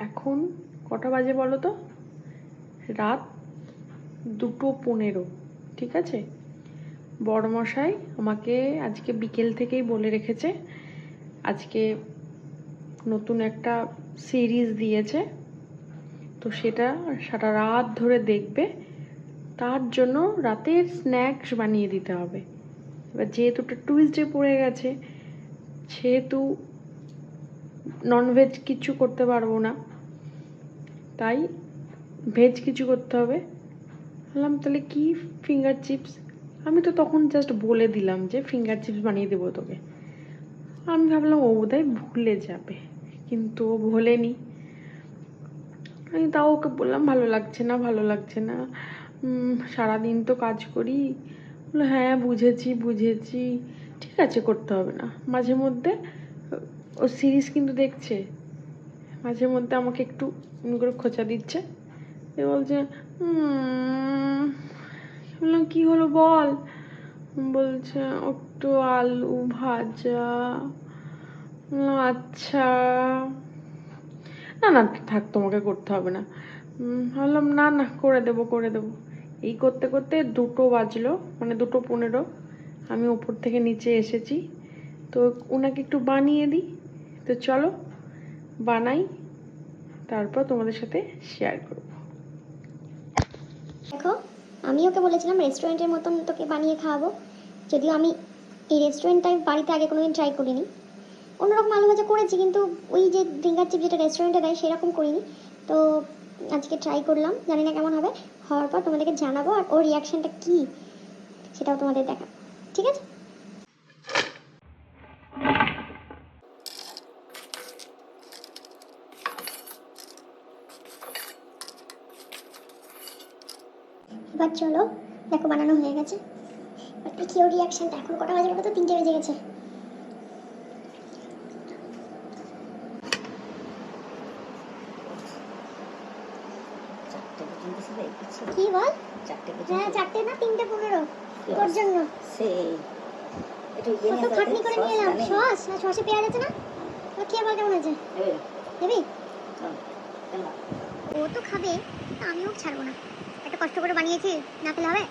এখন কটা বাজে বলো তো? রাত 2:15। ঠিক আছে, বড়মশাই আমাকে আজকে বিকেল থেকেই বলে রেখেছে আজকে নতুন একটা সিরিজ দিয়েছে, তো সেটা সারা রাত ধরে দেখবে। তার জন্য রাতের স্ন্যাক্স বানিয়ে দিতে হবে। এবার যেহেতু টুইসডে পড়ে গেছে, সেহেতু ননভেজ কিছু করতে পারবো না, তাই ভেজ কিছু করতে হবে। বললাম তাহলে কি? Finger chips. আমি তো তখন জাস্ট বলে দিলাম যে ফিঙ্গার চিপস বানিয়ে দেবো তোকে। আমি ভাবলাম ও বোধহয় ভুলে যাবে, কিন্তু ও ভোলেনি। আমি তাও ওকে বললাম ভালো লাগছে না, ভালো লাগছে না, সারাদিন তো কাজ করি। বললো হ্যাঁ বুঝেছি বুঝেছি, ঠিক আছে করতে হবে না। মাঝে মধ্যে ও সিরিজ কিন্তু দেখছে, মাঝে মধ্যে আমাকে একটু করে খোঁচা দিচ্ছে। এ বলছে বললাম কি হলো বল? বলছে একটু আলু ভাজা। বললাম আচ্ছা, না না থাক, তোমাকে করতে হবে না। ভাবলাম না না করে দেবো করে দেবো। এই করতে করতে 2টো বাজলো, মানে 2:15। আমি ওপর থেকে নিচে এসেছি, তো ওনাকে একটু বানিয়ে দিই। তো চলো বানাই, তারপর তোমাদের সাথে শেয়ার করব। দেখো, আমি ওকে বলেছিলাম রেস্টুরেন্টের মতন তোকে বানিয়ে খাওয়াবো, যদিও আমি এই রেস্টুরেন্টটাই বাড়িতে আগে কোনোদিন ট্রাই করিনি। অন্যরকম আলু ভাজা করেছি, কিন্তু ওই যে ফিঙ্গার চিপ যেটা রেস্টুরেন্টে দেয় সেরকম করিনি। তো আজকে ট্রাই করলাম, জানি না কেমন হবে। হওয়ার পর তোমাদেরকে জানাবো, আর ওর রিয়াকশানটা কী সেটাও তোমাদের দেখাবো, ঠিক আছে? এবার চলো, দেখো বানানো হয়ে গেছে। দেখি ওর রিয়াকশানটা। এখন কটা বাজে বলো তো? 3টে বেজে গেছে। কি বল? হ্যাঁ 4টে না 3:15 তোর জন্য। কত খাটনি করে নিয়ে এলাম। সস না সসে পেঁয়াজ আছে না? খেয়ে বল কেমন আছে। দেবি? ও তো খাবে, আমিও ছাড়বো না। একটা কষ্ট করে বানিয়েছি, না খেলে হবে?